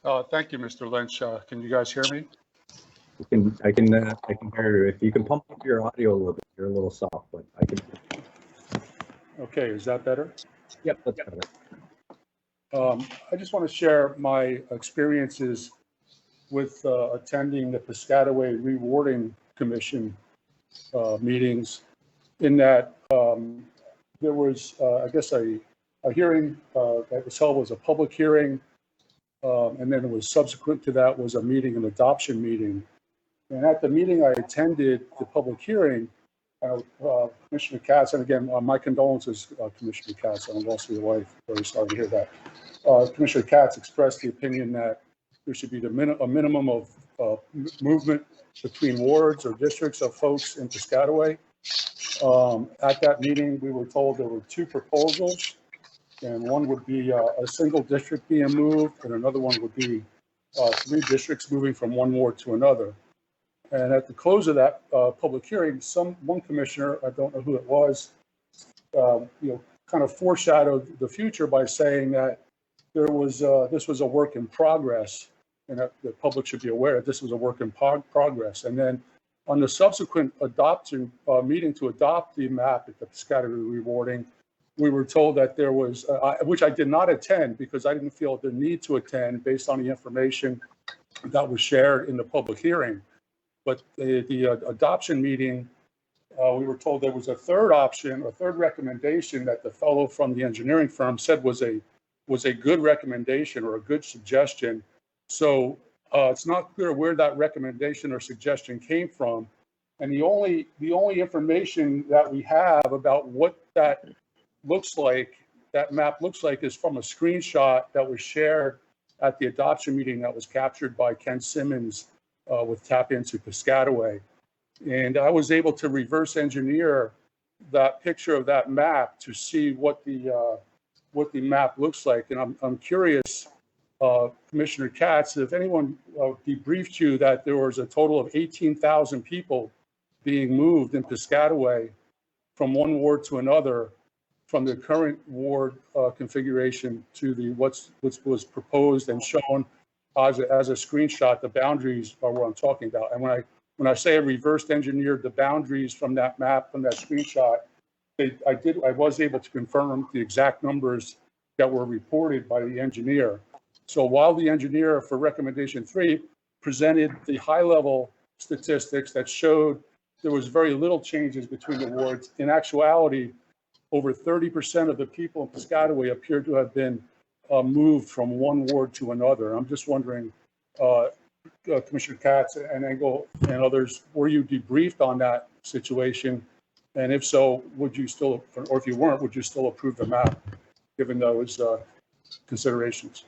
Thank you, Mr. Lynch. Can you guys hear me? I can hear you. If you can pump up your audio a little bit, you're a little soft, but I can. Okay, is that better? Yep, that's better. I just want to share my experiences with attending the Piscataway Rewarding Commission meetings, in that there was, I guess, a hearing that was held, was a public hearing, and then it was subsequent to that was a meeting, an adoption meeting. And at the meeting I attended, the public hearing, Commissioner Katz, and again, my condolences, Commissioner Katz, on the loss of your wife. Very sorry to hear that. Commissioner Katz expressed the opinion that there should be a minimum of movement between wards or districts of folks in Piscataway. At that meeting, we were told there were two proposals, and one would be a single district being moved, and another one would be 3 districts moving from one ward to another. And at the close of that public hearing, one commissioner, I don't know who it was, kind of foreshadowed the future by saying that this was a work in progress, and that the public should be aware that this was a work in progress. And then on the subsequent meeting to adopt the map at the Piscataway Rewarding, we were told that there was, which I did not attend because I didn't feel the need to attend based on the information that was shared in the public hearing. But the adoption meeting, we were told there was a third option, a third recommendation that the fellow from the engineering firm said was a good recommendation or a good suggestion. So it's not clear where that recommendation or suggestion came from. And the only information that we have about what that looks like, that map looks like, is from a screenshot that was shared at the adoption meeting that was captured by Ken Simmons with Tap Into Piscataway. And I was able to reverse engineer that picture of that map to see what the map looks like. And I'm curious, Commissioner Katz, if anyone debriefed you that there was a total of 18,000 people being moved in Piscataway from one ward to another, from the current ward configuration to the what was proposed and shown as a screenshot. The boundaries are what I'm talking about. And when I say I reversed engineered the boundaries from that map, from that screenshot, I was able to confirm the exact numbers that were reported by the engineer. So while the engineer for recommendation 3 presented the high level statistics that showed there was very little changes between the wards, in actuality, over 30% of the people in Piscataway appeared to have been moved from one ward to another. I'm just wondering, Commissioner Katz and Engel and others, were you debriefed on that situation? And if so, would you still, or if you weren't, would you still approve the map, given those considerations?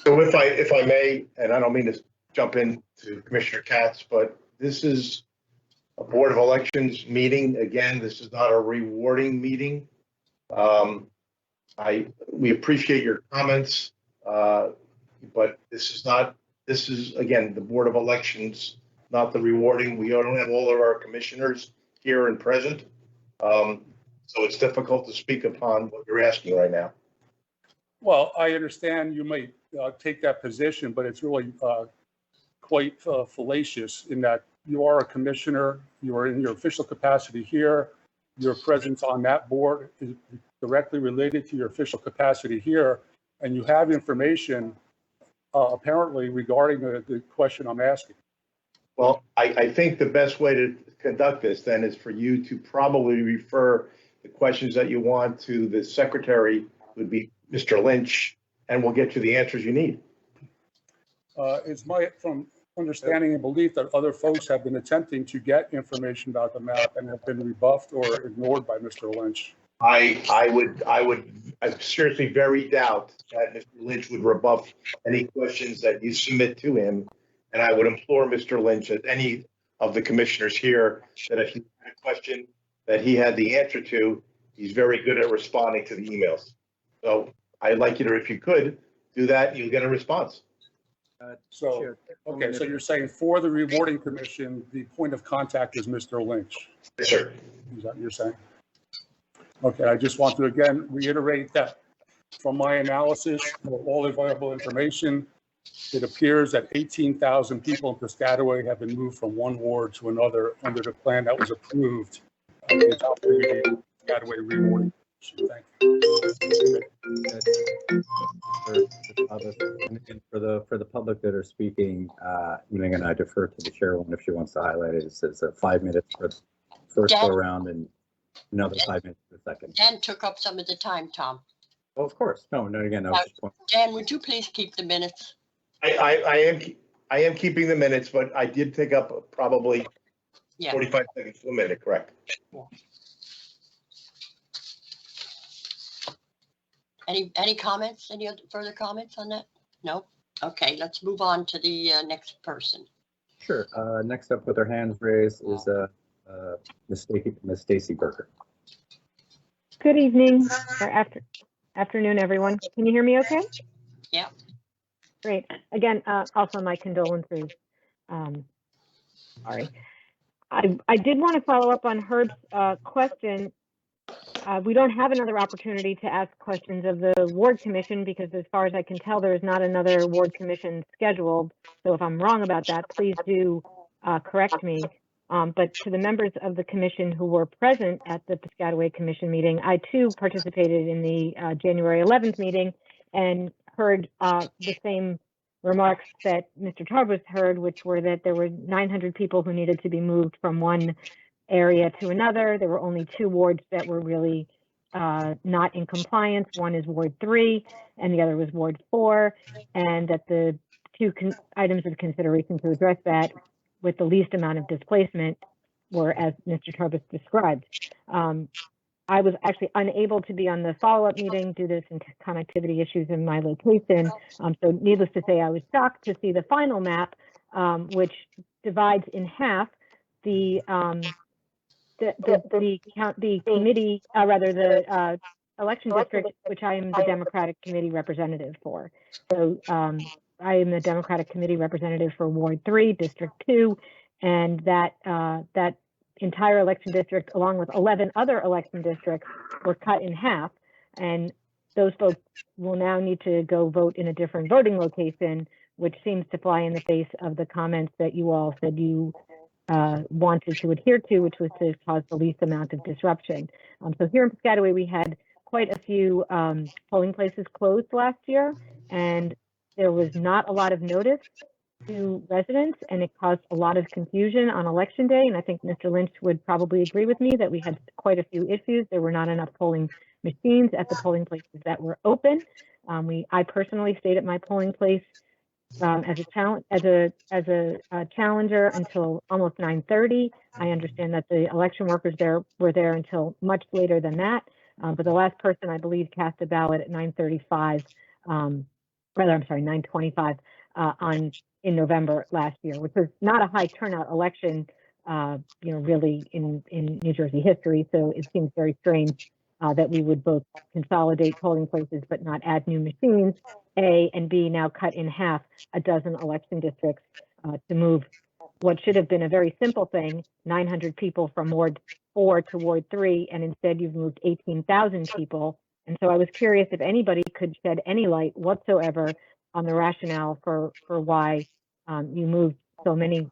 So if I may, and I don't mean to jump in to Commissioner Katz, but this is a Board of Elections meeting. Again, this is not a rewarding meeting. We appreciate your comments, but this is again, the Board of Elections, not the rewarding. We don't have all of our commissioners here and present. So it's difficult to speak upon what you're asking right now. Well, I understand you may take that position, but it's really quite fallacious in that you are a commissioner, you are in your official capacity here, your presence on that board is directly related to your official capacity here, and you have information apparently regarding the question I'm asking. Well, I think the best way to conduct this then is for you to probably refer the questions that you want to the secretary, would be Mr. Lynch, and we'll get you the answers you need. It's my understanding and belief that other folks have been attempting to get information about the map and have been rebuffed or ignored by Mr. Lynch. I seriously very doubt that Mr. Lynch would rebuff any questions that you submit to him. And I would implore Mr. Lynch, that any of the commissioners here, that if you had a question that he had the answer to, he's very good at responding to the emails. So I'd like you to, if you could, do that, you'll get a response. So you're saying for the rewarding commission, the point of contact is Mr. Lynch? Yes, sir. Is that what you're saying? Okay, I just want to again reiterate that From my analysis of all available information, it appears that 18,000 people in Piscataway have been moved from one ward to another under the plan that was approved at the adoption meeting of the Piscataway Rewarding Commission. Thank you. And for the public that are speaking, Ewing and I defer to the chairwoman if she wants to highlight it. It says 5 minutes for the first go around and another 5 minutes for the second. Dan took up some of the time, Tom. Oh, of course. No, again, I was just pointing. Dan, would you please keep the minutes? I am keeping the minutes, but I did take up probably Yeah. 45 seconds to a minute, correct? Any comments? Any other further comments on that? No? Okay, let's move on to the next person. Sure. Next up with her hands raised is Miss Stacy Berger. Good evening or afternoon, everyone. Can you hear me okay? Yeah. Great. Again, also my condolences. Sorry. I did want to follow up on Herb's question. We don't have another opportunity to ask questions of the ward commission because as far as I can tell, there is not another ward commission scheduled. So if I'm wrong about that, please do correct me. But to the members of the commission who were present at the Piscataway Commission meeting, I too participated in the January 11th meeting and heard the same remarks that Mr. Tarbooz heard, which were that there were 900 people who needed to be moved from one area to another. There were only 2 wards that were really not in compliance. One is Ward 3 and the other was Ward 4, and that the 2 items of consideration to address that with the least amount of displacement were as Mr. Tarbooz described. I was actually unable to be on the follow-up meeting due to some connectivity issues in my location. So needless to say, I was shocked to see the final map, which divides in half the committee, rather the election district, which I am the Democratic committee representative for. So I am the Democratic committee representative for Ward 3, District 2, and that entire election district, along with 11 other election districts, were cut in half. And those folks will now need to go vote in a different voting location, which seems to fly in the face of the comments that you all said you wanted to adhere to, which was to cause the least amount of disruption. So here in Piscataway, we had quite a few polling places closed last year, and there was not a lot of notice to residents, and it caused a lot of confusion on election day. And I think Mr. Lynch would probably agree with me that we had quite a few issues. There were not enough polling machines at the polling places that were open. I personally stayed at my polling place as a challenger until almost 9:30. I understand that the election workers were there until much later than that. But the last person, I believe, cast a ballot at 9:35. Rather, I'm sorry, 9:25 in November last year, which was not a high turnout election, really in New Jersey history. So it seems very strange that we would both consolidate polling places but not add new machines, A, and B, now cut in half a dozen election districts to move what should have been a very simple thing, 900 people from Ward 4 to Ward 3, and instead you've moved 18,000 people. And so I was curious if anybody could shed any light whatsoever on the rationale for why you moved so many,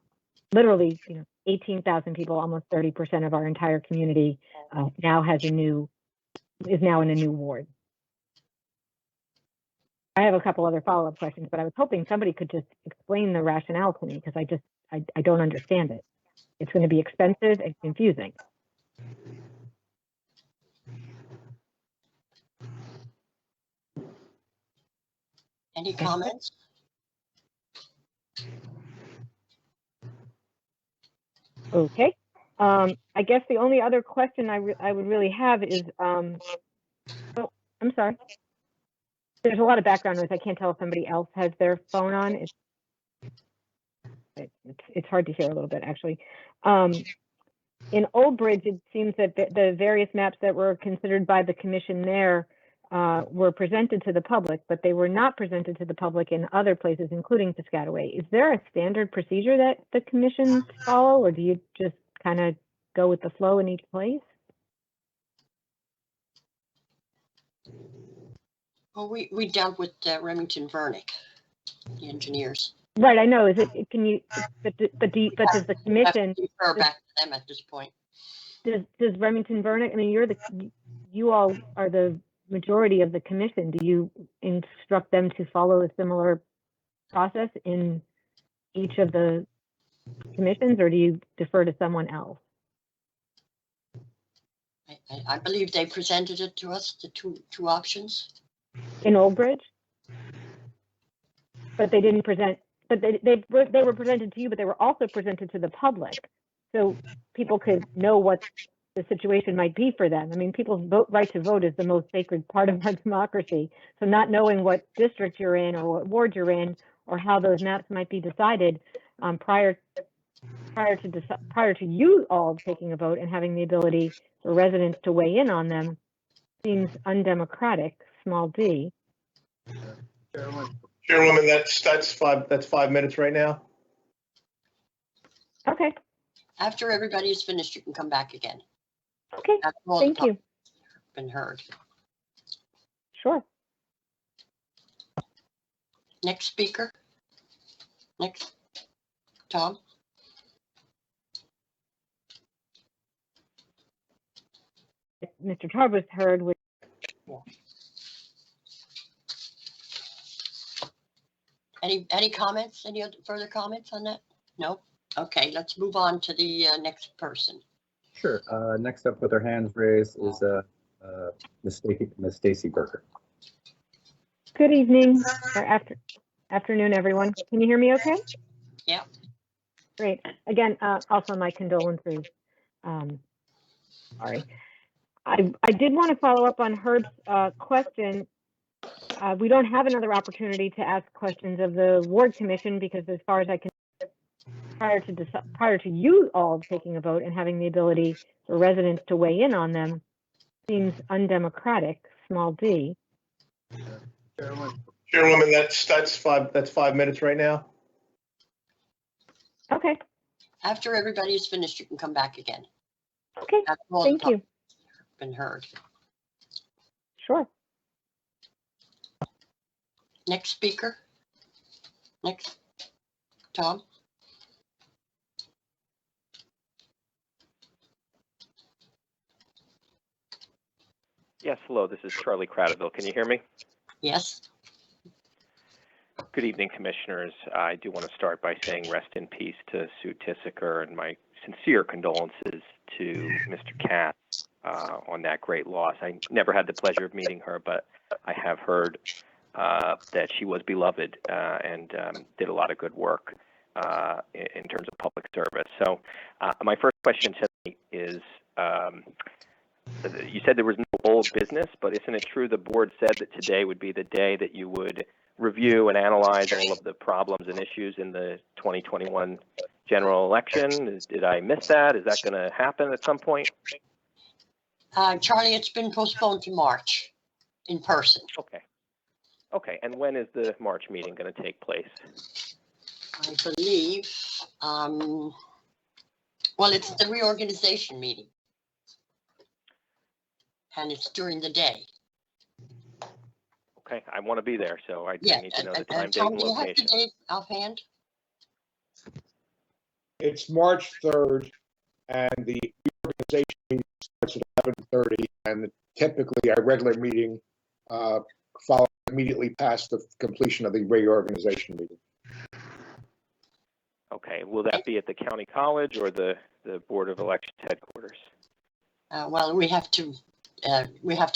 literally, 18,000 people, almost 30% of our entire community is now in a new ward. I have a couple other follow-up questions, but I was hoping somebody could just explain the rationale to me because I don't understand it. It's going to be expensive and confusing. Any comments? Okay. I guess the only other question I would really have is, oh, I'm sorry. There's a lot of background noise. I can't tell if somebody else has their phone on. It's hard to hear a little bit, actually. In Old Bridge, it seems that the various maps that were considered by the commission there were presented to the public, but they were not presented to the public in other places, including Piscataway. Is there a standard procedure that the commissions follow, or do you just kind of go with the flow in each place? Well, we dealt with Remington Vernick, the engineers. Right, I know. Is it, can you, but does the commission, Refer back to them at this point. does Remington Vernick, I mean, you all are the majority of the commission. Do you instruct them to follow a similar process in each of the commissions, or do you defer to someone else? I believe they presented it to us, the two options. In Old Bridge? But they didn't present, but they were presented to you, but they were also presented to the public. So people could know what the situation might be for them. I mean, people's right to vote is the most sacred part of our democracy. So not knowing what district you're in or what ward you're in or how those maps might be decided prior to you all taking a vote and having the ability for residents to weigh in on them seems undemocratic, small d. Chairwoman, that's 5 minutes right now. Okay, After everybody is finished, you can come back again. okay, That's all the thank you. Been heard. Sure. Next speaker. Next, Tom. Mr. Tarbooz heard, which Any comments? Any other further comments on that? No? Okay, let's move on to the next person. Sure. Next up with her hands raised is Miss Stacy Berger. good evening or afternoon, everyone. Can you hear me okay? Yeah. Great. Again, also my condolences. Sorry. I did want to follow up on Herb's question. We don't have another opportunity to ask questions of the ward commission because as far as I can, prior to you all taking a vote and having the ability for residents to weigh in on them seems undemocratic, small d. Chairwoman, that's 5 minutes right now. Okay, After everybody is finished, you can come back again. okay, That's all the thank you. Been heard. Sure. Next speaker. Next, Tom. Yes, hello, this is Charlie Crowderville. Can you hear me? Yes. Good evening, commissioners. I do want to start by saying rest in peace to Sue Tissaker and my sincere condolences to Mr. Katz on that great loss. I never had the pleasure of meeting her, but I have heard that she was beloved and did a lot of good work in terms of public service. So my first question today is, you said there was no old business, but isn't it true the board said that today would be the day that you would review and analyze all of the problems and issues in the 2021 general election? Did I miss that? Is that going to happen at some point? Charlie, it's been postponed to March in person. Okay. Okay. And when is the March meeting going to take place? I believe, well, it's the reorganization meeting. And it's during the day. Okay. I want to be there, so I Yeah. need to know the time, date, Tom, and do you have the location. date offhand? It's March 3rd, and the reorganization starts at 11:30, and typically our regular meeting follows immediately past the completion of the reorganization meeting. Okay. Will that be at the county college or the Board of Elections headquarters? Well, we have to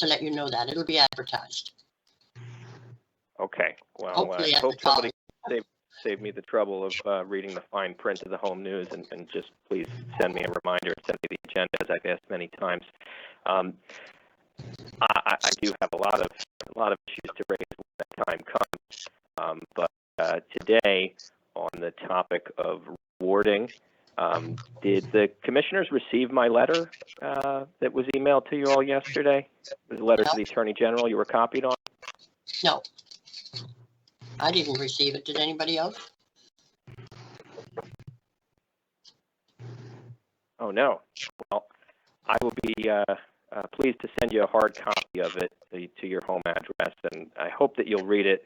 let you know that. It'll be advertised. Okay. Well, Hopefully I at hope the somebody save me the trouble of reading the fine print of the home news and just please send me a reminder, send me the agenda, as I've asked many times. I do have a lot of issues to raise when that time comes. But today, on the topic of rewarding, did the commissioners receive my letter that was emailed to you all yesterday? The letter to the Attorney General you were copied on? No. I didn't receive it. Did anybody else? Oh, no. Well, I will be pleased to send you a hard copy of it to your home address, and I hope that you'll read it.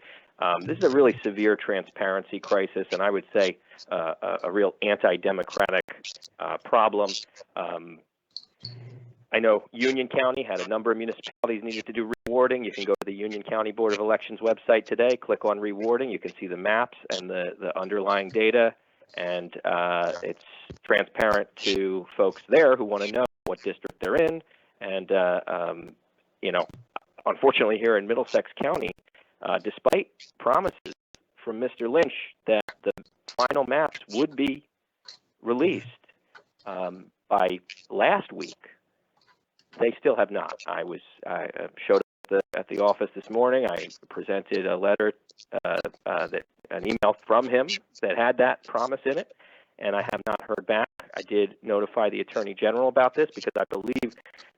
This is a really severe transparency crisis, and I would say a real anti-democratic problem. I know Union County had a number of municipalities needed to do rewarding. You can go to the Union County Board of Elections website today, click on rewarding. You can see the maps and the underlying data, and it's transparent to folks there who want to know what district they're in. And, unfortunately here in Middlesex County, despite promises from Mr. Lynch that the final maps would be released by last week, they still have not. I showed up at the office this morning. I presented a letter, an email from him that had that promise in it, and I have not heard back. I did notify the Attorney General about this because I believe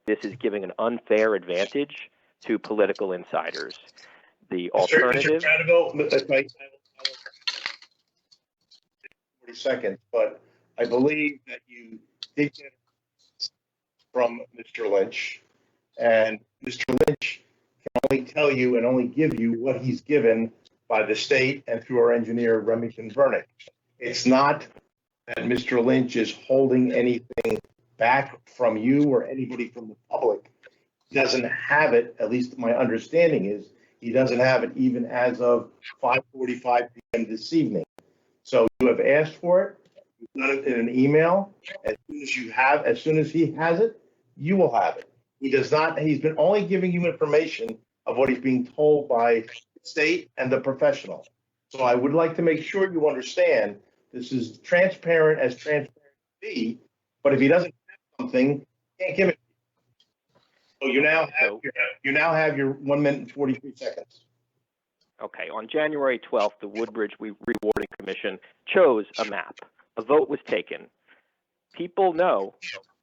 this is giving an unfair advantage to political insiders. The alternative. Mr. Crowderville, that's my 40 seconds, but I believe that you did get from Mr. Lynch, and Mr. Lynch can only tell you and only give you what he's given by the state and through our engineer, Remington Vernick. It's not that Mr. Lynch is holding anything back from you or anybody from the public. He doesn't have it, at least my understanding is, he doesn't have it even as of 5:45 p.m. this evening. So you have asked for it, you've done it in an email. As soon as he has it, you will have it. He does not, he's been only giving you information of what he's being told by the state and the professional. So I would like to make sure you understand this is transparent as transparent can be, but if he doesn't have something, he can't give it. So you now have your 1 minute and 43 seconds. Okay, on January 12th, the Woodbridge Rewarding Commission chose a map. A vote was taken. People know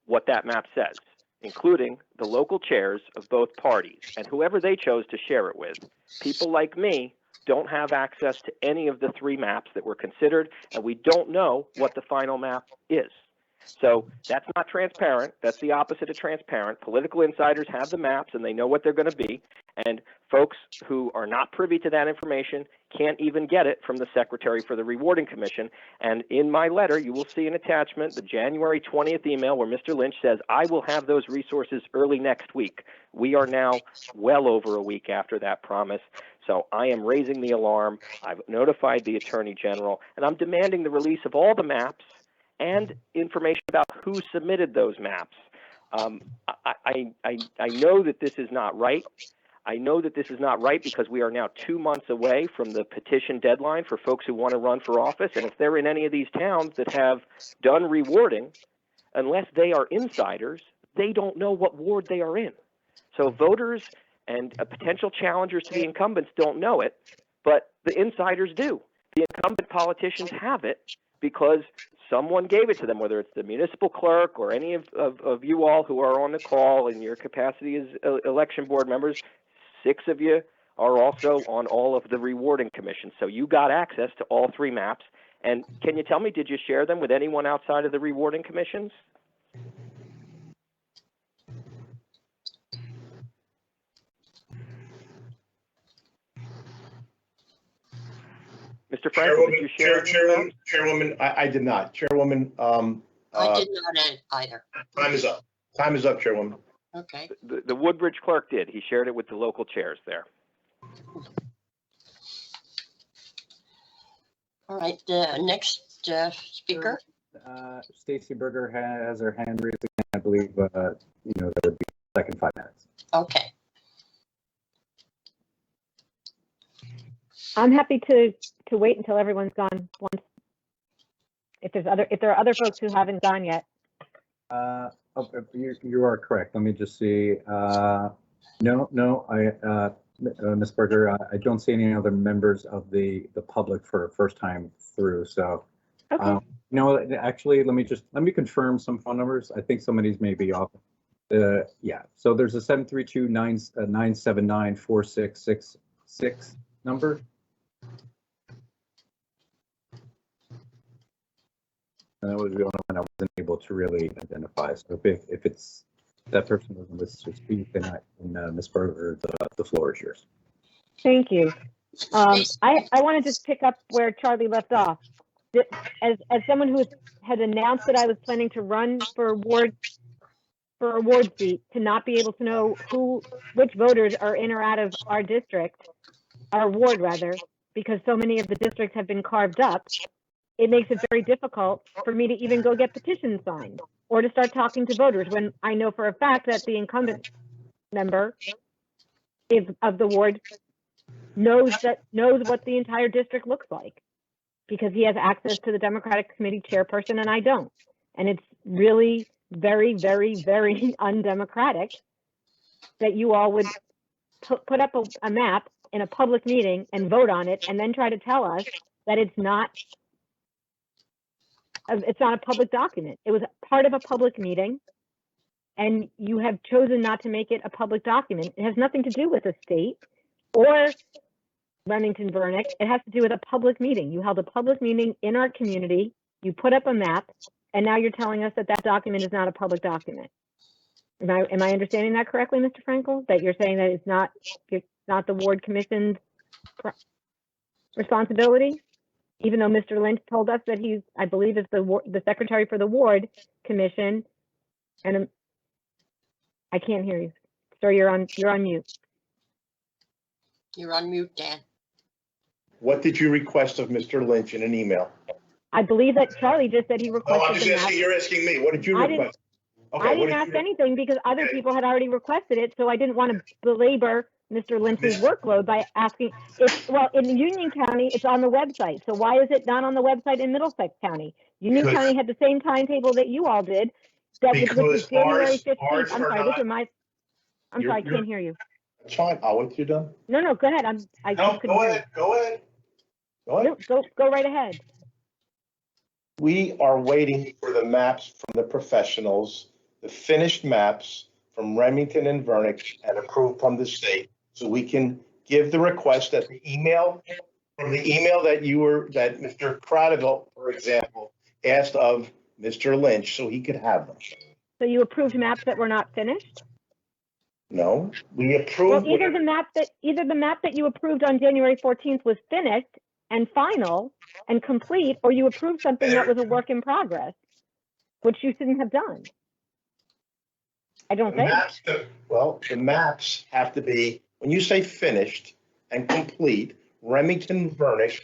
what that map says, including the local chairs of both parties and whoever they chose to share it with. People like me don't have access to any of the three maps that were considered, and we don't know what the final map is. So that's not transparent. That's the opposite of transparent. Political insiders have the maps and they know what they're going to be. And folks who are not privy to that information can't even get it from the Secretary for the Rewarding Commission. And in my letter, you will see an attachment, the January 20th email where Mr. Lynch says, I will have those resources early next week. We are now well over a week after that promise. So I am raising the alarm. I've notified the Attorney General, and I'm demanding the release of all the maps and information about who submitted those maps. I know that this is not right. I know that this is not right because we are now 2 months away from the petition deadline for folks who want to run for office. And if they're in any of these towns that have done rewarding, unless they are insiders, they don't know what ward they are in. So voters and potential challengers to the incumbents don't know it, but the insiders do. The incumbent politicians have it because someone gave it to them, whether it's the municipal clerk or any of you all who are on the call in your capacity as election board members. 6 of you are also on all of the rewarding commissions. So you got access to all 3 maps. And can you tell me, did you share them with anyone outside of the rewarding commissions? Mr. Frankel, did you share? Chairwoman, I did not. Chairwoman, I did not either. time is up. Time is up, Chairwoman. Okay. The Woodbridge clerk did. He shared it with the local chairs there. All right. The next speaker. Stacy Berger has her hand raised again. I believe, that would be the second 5 minutes. Okay. I'm happy to wait until everyone's gone. Once, if there are other folks who haven't gone yet. You are correct. Let me just see. Ms. Berger, I don't see any other members of the public for a first time through. So, Okay. Actually, let me confirm some phone numbers. I think some of these may be off. Yeah. So there's a 732-979-4666 number. And that was the only one I wasn't able to really identify. So if it's that person doesn't wish to speak, then Ms. Berger, the floor is yours. Thank you. I want to just pick up where Charlie left off. As someone who had announced that I was planning to run for a ward seat, to not be able to know which voters are in or out of our district, our ward rather, because so many of the districts have been carved up, it makes it very difficult for me to even go get petitions signed or to start talking to voters when I know for a fact that the incumbent member of the ward knows what the entire district looks like, because he has access to the Democratic Committee chairperson and I don't. And it's really very, very, very undemocratic that you all would put up a map in a public meeting and vote on it and then try to tell us that it's not a public document. It was part of a public meeting and you have chosen not to make it a public document. It has nothing to do with the state or Remington-Vernick. It has to do with a public meeting. You held a public meeting in our community, you put up a map, and now you're telling us that that document is not a public document. Am I understanding that correctly, Mr. Frankel? That you're saying that it's not the ward commission's responsibility, even though Mr. Lynch told us that he's, I believe, is the secretary for the ward commission. And I can't hear you, sir. You're on mute. You're on mute, Dan. What did you request of Mr. Lynch in an email? I believe that Charlie just said he No, requested. I'm just asking, you're asking me. What did you request? I didn't ask anything because other people had already requested it, so I didn't want to belabor Mr. Lynch's workload by asking. Well, in Union County, it's on the website. So why is it not on the website in Middlesex County? Union County had the same timetable that you all did. That was January 15th. I'm sorry, this is my. I'm sorry, I can't hear you. That's fine. I'll wait till you're done. No, go ahead. No, go ahead. Go ahead. Go ahead. No, go right ahead. We are waiting for the maps from the professionals, the finished maps from Remington and Vernick and approved from the state. So we can give the request that the email that Mr. Crowderville, for example, asked of Mr. Lynch so he could have them. So you approved maps that were not finished? No, we approved. Well, either the map that you approved on January 14th was finished and final and complete, or you approved something that was a work in progress, which you shouldn't have done. I don't think. The maps have to be, when you say finished and complete, Remington Vernick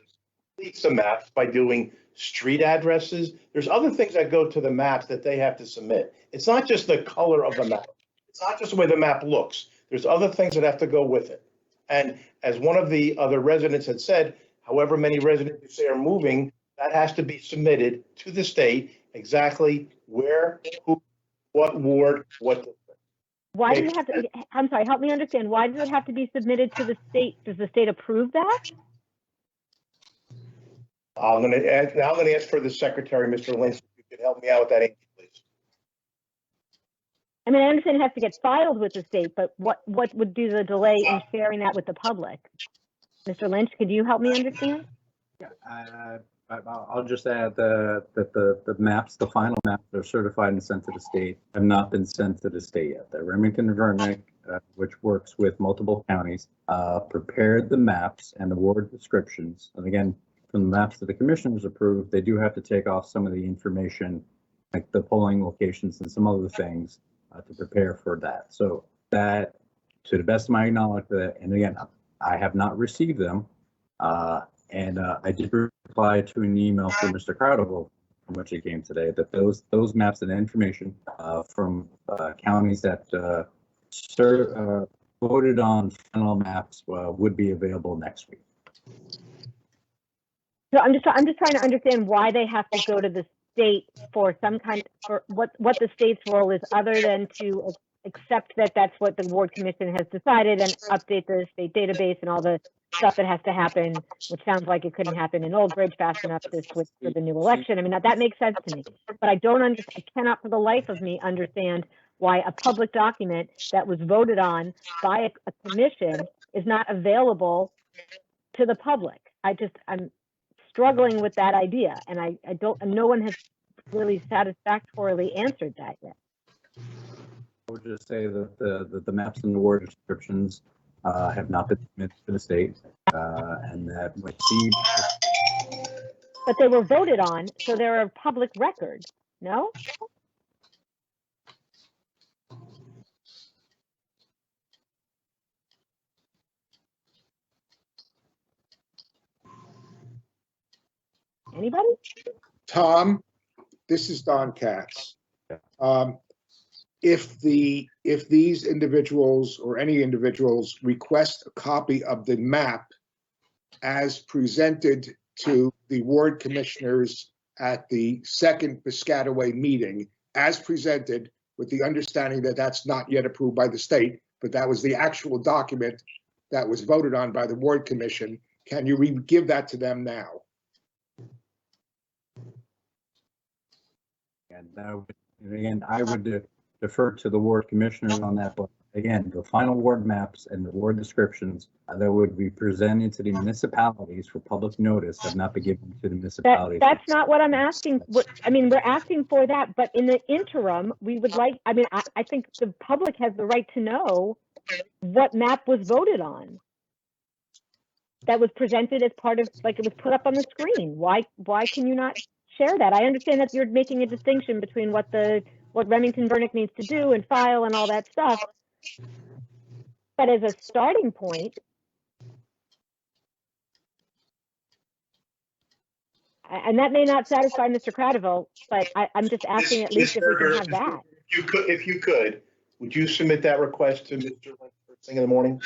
completes the maps by doing street addresses. There's other things that go to the maps that they have to submit. It's not just the color of the map. It's not just the way the map looks. There's other things that have to go with it. And as one of the other residents had said, however many residents you say are moving, that has to be submitted to the state, exactly where, who, what ward, what district. Why do you have to, I'm sorry, help me understand. Why does it have to be submitted to the state? Does the state approve that? I'm going to ask for the secretary, Mr. Lynch, if you could help me out with that, please. I mean, I understand it has to get filed with the state, but what would be the delay in sharing that with the public? Mr. Lynch, could you help me understand? Yeah, I'll just add that the maps, the final maps that are certified and sent to the state have not been sent to the state yet. The Remington and Vernick, which works with multiple counties, prepared the maps and the ward descriptions. And again, from the maps that the commissioners approved, they do have to take off some of the information, like the polling locations and some other things to prepare for that. So that, to the best of my knowledge, and again, I have not received them. And I did reply to an email from Mr. Crowderville, from which it came today, that those maps and information from counties that voted on final maps would be available next week. So I'm just trying to understand why they have to go to the state for some kind, for what the state's role is, other than to accept that that's what the ward commission has decided and update the state database and all the stuff that has to happen, which sounds like it couldn't happen in Old Bridge fast enough to switch for the new election. I mean, that makes sense to me, but I cannot for the life of me understand why a public document that was voted on by a commission is not available to the public. I'm struggling with that idea, and no one has really satisfactorily answered that yet. would just say that the maps and the ward descriptions have not been submitted to the state, and that when Steve, But they were voted on, so they're a public record, no? Anybody? Tom, this is Don Katz. If these individuals or any individuals request a copy of the map as presented to the ward commissioners at the second Piscataway meeting, as presented, with the understanding that that's not yet approved by the state, but that was the actual document that was voted on by the ward commission, can you give that to them now? and again, I would defer to the ward commissioners on that, but again, the final ward maps and the ward descriptions that would be presented to the municipalities for public notice have not been given to the municipalities. That's not what I'm asking. I mean, we're asking for that, but in the interim, we would like, I mean, I think the public has the right to know what map was voted on. That was presented as part of, like, it was put up on the screen. Why can you not share that? I understand that you're making a distinction between what Remington Vernick needs to do and file and all that stuff. But as a starting point, and that may not satisfy Mr. Crowderville, but I'm just asking at least if we can have that. If you could, would you submit that request to Mr. Lynch first thing in the morning?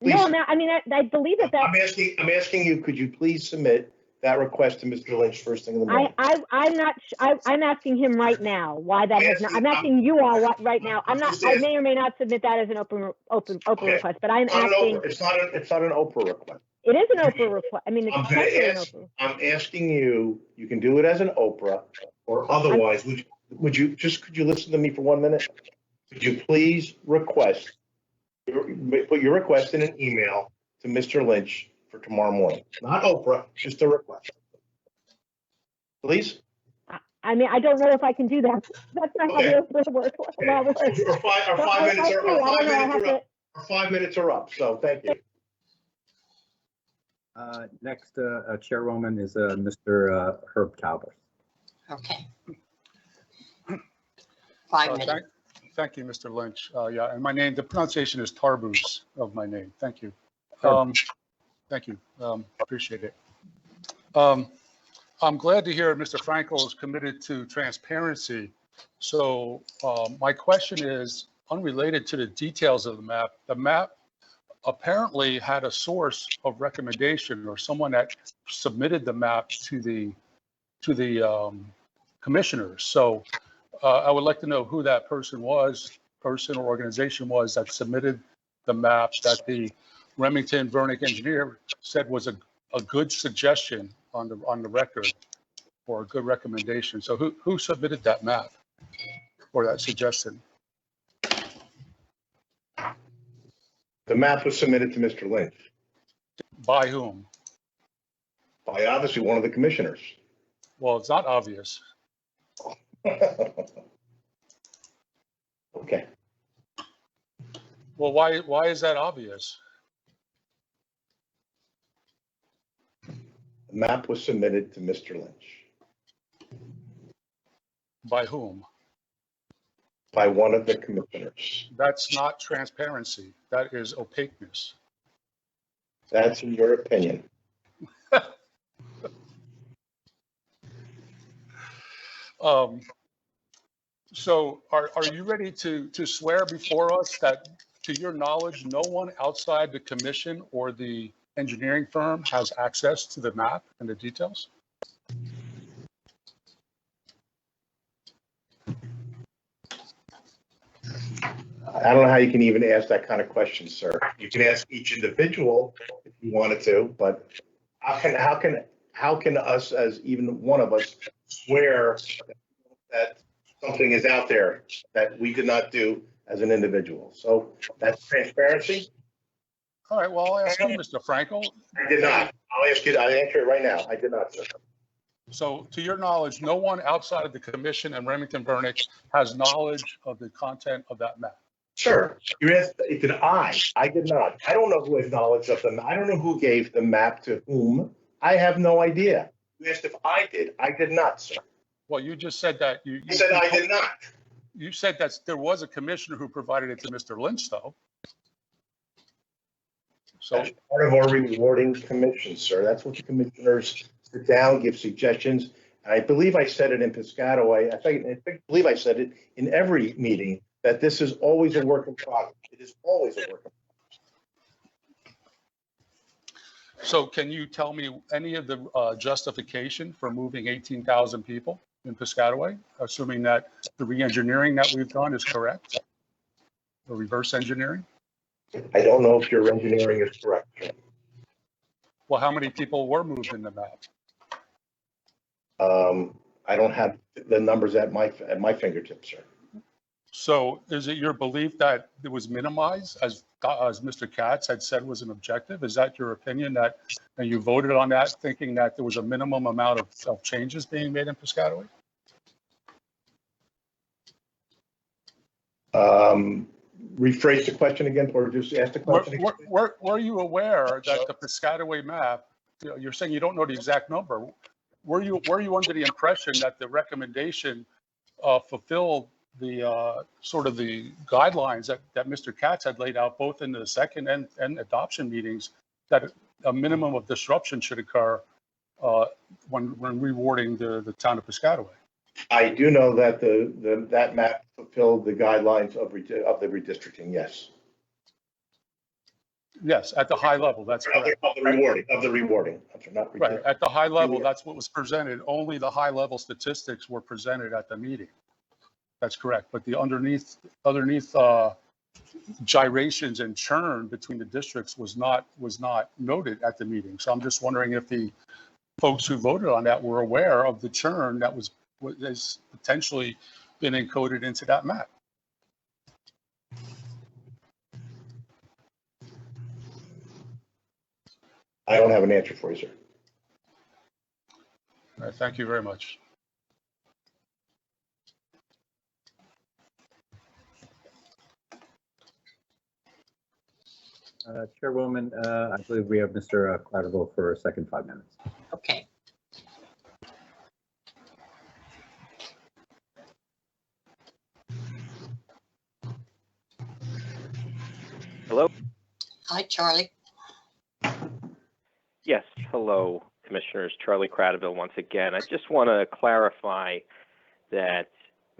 Please. No, I mean, I believe that. I'm asking you, could you please submit that request to Mr. Lynch first thing in the morning? I'm asking him right now why that has not. I'm asking you all what right now. I'm not. I may or may not submit that as an open Okay. request, but I'm asking. It's not an Oprah request. It is an Oprah request. I mean, it's technically an Oprah. I'm asking you. You can do it as an Oprah, or otherwise. Could you listen to me for 1 minute? Could you please put your request in an email to Mr. Lynch for tomorrow morning? Not Oprah, just a request. Please? I mean, I don't know if I can do that. That's not how the Oprah works. Our 5 minutes are up, so thank you. Next chairwoman is Mr. Herb Talbot. Okay. 5 minutes. Thank you, Mr. Lynch. Yeah, and my name, the pronunciation is Tarbooz of my name. Thank you. Thank you. Appreciate it. I'm glad to hear Mr. Frankel is committed to transparency. So my question is unrelated to the details of the map. The map apparently had a source of recommendation or someone that submitted the map to the commissioners. So I would like to know who that person or organization was that submitted the map that the Remington Vernick engineer said was a good suggestion on the record, or a good recommendation. So who submitted that map or that suggestion? The map was submitted to Mr. Lynch By whom? by obviously one of the commissioners. Well, it's not obvious. Okay. Well, why is that obvious? The map was submitted to Mr. Lynch By whom? by one of the commissioners. That's not transparency. That is opaqueness. That's in your opinion. So are you ready to swear before us that, to your knowledge, no one outside the commission or the engineering firm has access to the map and the details? I don't know how you can even ask that kind of question, sir. You can ask each individual if you wanted to, but how can us, as even one of us, swear that something is out there that we did not do as an individual? So that's transparency. All right, well, I'll ask you, Mr. Frankel. I did not. I'll answer it right now. I did not, sir. So to your knowledge, no one outside of the commission and Remington Vernick has knowledge of the content of that map. Sir, you asked, did I did not. I don't know who has knowledge of them. I don't know who gave the map to whom. I have no idea. You asked if I did. I did not, sir. Well, you just said that you I said I did not. You said that there was a commissioner who provided it to Mr. Lynch, though. So, That's part of our rewarding commission, sir. That's what the commissioners sit down, give suggestions. And I believe I said it in Piscataway. I believe I said it in every meeting that this is always a work in progress. It is always a work in progress. so can you tell me any of the justification for moving 18,000 people in Piscataway, assuming that the re-engineering that we've done is correct? The reverse engineering? I don't know if your engineering is correct, sir. Well, how many people were moved in the map? I don't have the numbers at my fingertips, sir. So is it your belief that it was minimized, as Mr. Katz had said was an objective? Is that your opinion, that and you voted on that thinking that there was a minimum amount of changes being made in Piscataway? Rephrase the question again, or just ask the question again? Were you aware that the Piscataway map, you're saying you don't know the exact number. Were you under the impression that the recommendation fulfilled the sort of the guidelines that Mr. Katz had laid out both in the second and adoption meetings, that a minimum of disruption should occur when rewarding the town of Piscataway? I do know that that map fulfilled the guidelines of the redistricting, yes. Yes, at the high level, that's correct. Of the rewarding. I'm sorry, not Right, redistricting. at the high level, that's what was presented. Only the high level statistics were presented at the meeting. That's correct. But the underneath gyrations and churn between the districts was not noted at the meeting. So I'm just wondering if the folks who voted on that were aware of the churn that has potentially been encoded into that map. I don't have an answer for you, sir. All right, thank you very much. Chairwoman, I believe we have Mr. Crowderville for a second 5 minutes. Okay. Hello? Hi, Charlie. Yes, hello, Commissioners. Charlie Crowderville once again. I just want to clarify that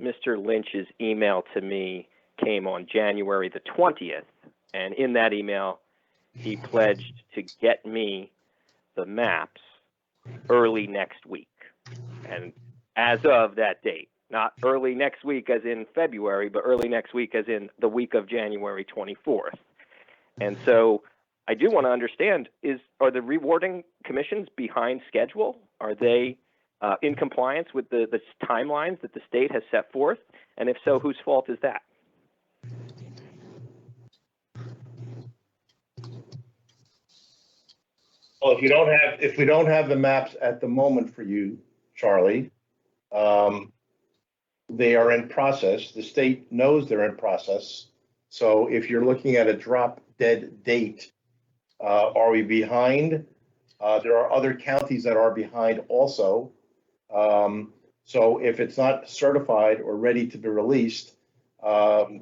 Mr. Lynch's email to me came on January the 20th, and in that email, he pledged to get me the maps early next week. And as of that date, not early next week as in February, but early next week as in the week of January 24th. And so I do want to understand, are the rewarding commissions behind schedule? Are they in compliance with the timelines that the state has set forth? And if so, whose fault is that? Well, if we don't have the maps at the moment for you, Charlie, they are in process. The state knows they're in process. So if you're looking at a drop dead date, are we behind? There are other counties that are behind also. So if it's not certified or ready to be released, I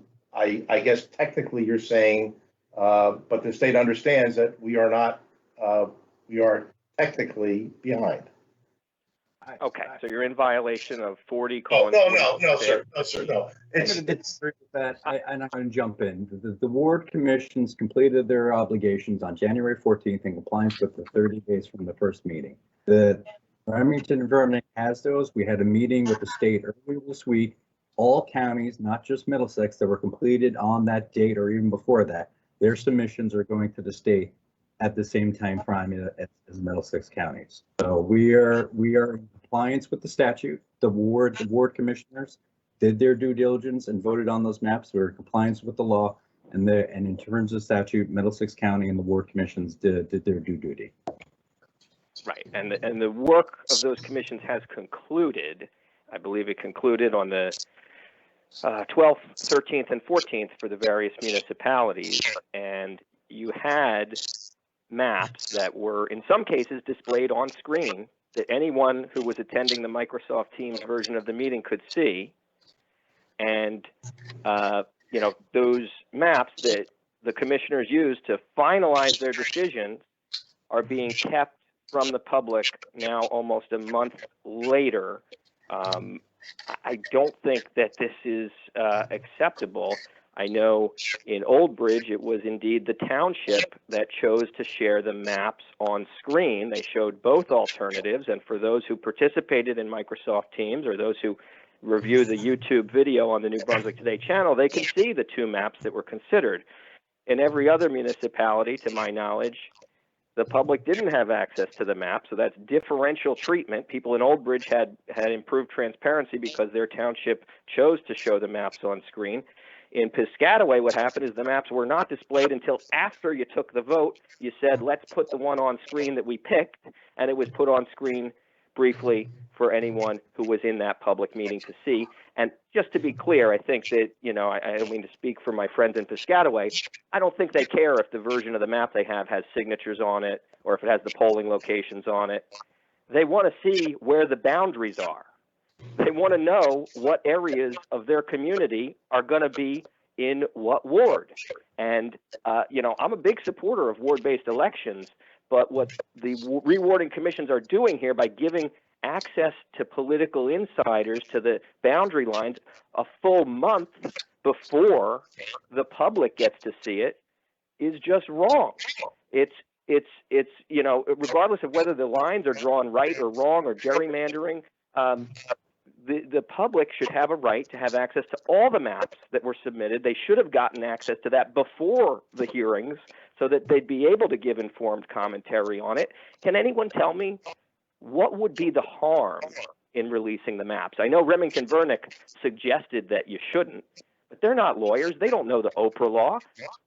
guess technically you're saying, but the state understands that we are not, we are technically behind. Okay, so you're in violation of 40. Oh, no, sir. No, sir, no. I'm going to disagree with that. I'm not going to jump in. The ward commissions completed their obligations on January 14th in compliance with the 30 days from the first meeting. The Remington Vernick has those. We had a meeting with the state earlier this week. All counties, not just Middlesex, that were completed on that date or even before that, their submissions are going to the state at the same time frame as Middlesex counties. So we are in compliance with the statute. The ward commissioners did their due diligence and voted on those maps. We're in compliance with the law, and in terms of statute, Middlesex County and the ward commissions did their due duty. Right, and the work of those commissions has concluded. I believe it concluded on the 12th, 13th, and 14th for the various municipalities, and you had maps that were, in some cases, displayed on screen that anyone who was attending the Microsoft Teams version of the meeting could see, and you know, those maps that the commissioners used to finalize their decisions are being kept from the public now almost a month later. I don't think that this is acceptable. I know in Old Bridge, it was indeed the township that chose to share the maps on screen. They showed both alternatives, and for those who participated in Microsoft Teams or those who review the YouTube video on the New Brunswick Today channel, they can see the two maps that were considered. In every other municipality, to my knowledge, the public didn't have access to the map, so that's differential treatment. People in Old Bridge had improved transparency because their township chose to show the maps on screen. In Piscataway, what happened is the maps were not displayed until after you took the vote. You said, let's put the one on screen that we picked, and it was put on screen briefly for anyone who was in that public meeting to see. And just to be clear, I think that, you know, I don't mean to speak for my friends in Piscataway. I don't think they care if the version of the map they have has signatures on it or if it has the polling locations on it. They want to see where the boundaries are. They want to know what areas of their community are going to be in what ward. And, you know, I'm a big supporter of ward-based elections, but what the rewarding commissions are doing here by giving access to political insiders to the boundary lines a full month before the public gets to see it is just wrong. It's you know, regardless of whether the lines are drawn right or wrong or gerrymandering, the public should have a right to have access to all the maps that were submitted. They should have gotten access to that before the hearings so that they'd be able to give informed commentary on it. Can anyone tell me what would be the harm in releasing the maps? I know Remington Vernick suggested that you shouldn't, but they're not lawyers. They don't know the Oprah law.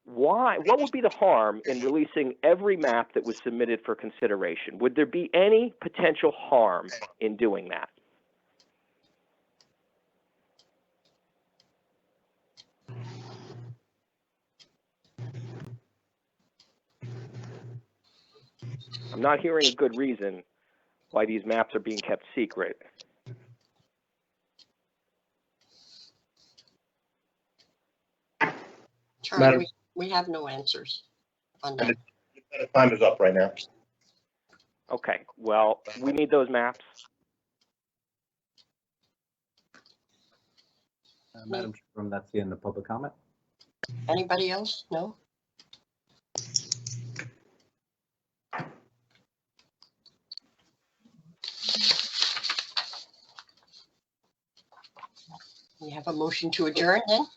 Why? What would be the harm in releasing every map that was submitted for consideration? Would there be any potential harm in doing that? I'm not hearing a good reason why these maps are being kept secret. Charlie, we have no answers on that. Time is up right now. Okay, well, we need those maps. Madam Chairman, that's the end of public comment. Anybody else? No? We have a motion to adjourn then?